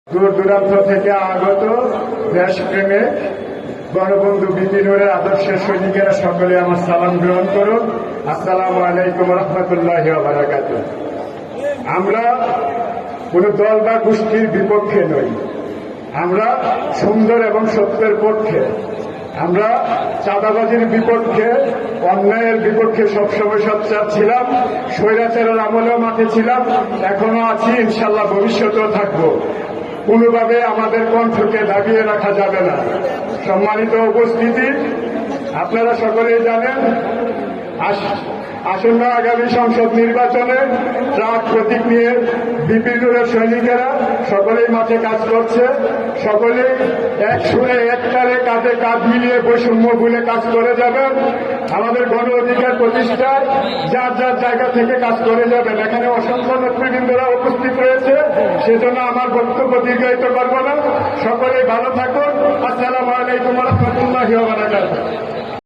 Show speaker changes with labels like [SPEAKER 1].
[SPEAKER 1] দূর দূরান্ত থেকে আগত দেশপ্রেমে গণবন্ধু বিপিনের আদর্শের সৈনিকেরা সকলে আমার সালাম গ্রহণ করুন। আসসালামু আলাইকুম রহমতুল্লাহি ওয়া বারাকাতুহু। আমরা কোন দল বা গোষ্ঠীর বিপক্ষে নই, আমরা সুন্দর এবং সত্যের পক্ষে। আমরা চাঁদাবাজির বিপক্ষে, অন্যায়ের বিপক্ষে সবসময় সোচ্চার ছিলাম। স্বৈরাচারের আমলেও মাঠে ছিলাম, এখনো আছি, ইনশাল্লাহ ভবিষ্যতেও থাকবো। কোনোভাবে আমাদের কণ্ঠকে দাবিয়ে রাখা যাবে না। সম্মানিত উপস্থিতি, আপনারা সকলেই জানেন আসন্ন আগামী সংসদ নির্বাচনে ট্রাক প্রতীক নিয়ে বিপিনের সৈনিকেরা সকলেই মাঠে কাজ করছে। সকলেই এক সুরে এক তালে কাঁধে কাঁধ মিলিয়ে বৈষম্য ভুলে কাজ করে যাবেন। আমাদের গণ অধিকার প্রতিষ্ঠায় যার যার জায়গা থেকে কাজ করে যাবেন। এখানে অসংখ্য নেতৃবৃন্দরা উপস্থিত রয়েছে, সেজন্য আমার বক্তব্য দীর্ঘায়িত করব না। সকলেই ভালো থাকুন। আসসালামু আলাইকুম রহমতুল্লাহি ওয়া বারাকাতুহু।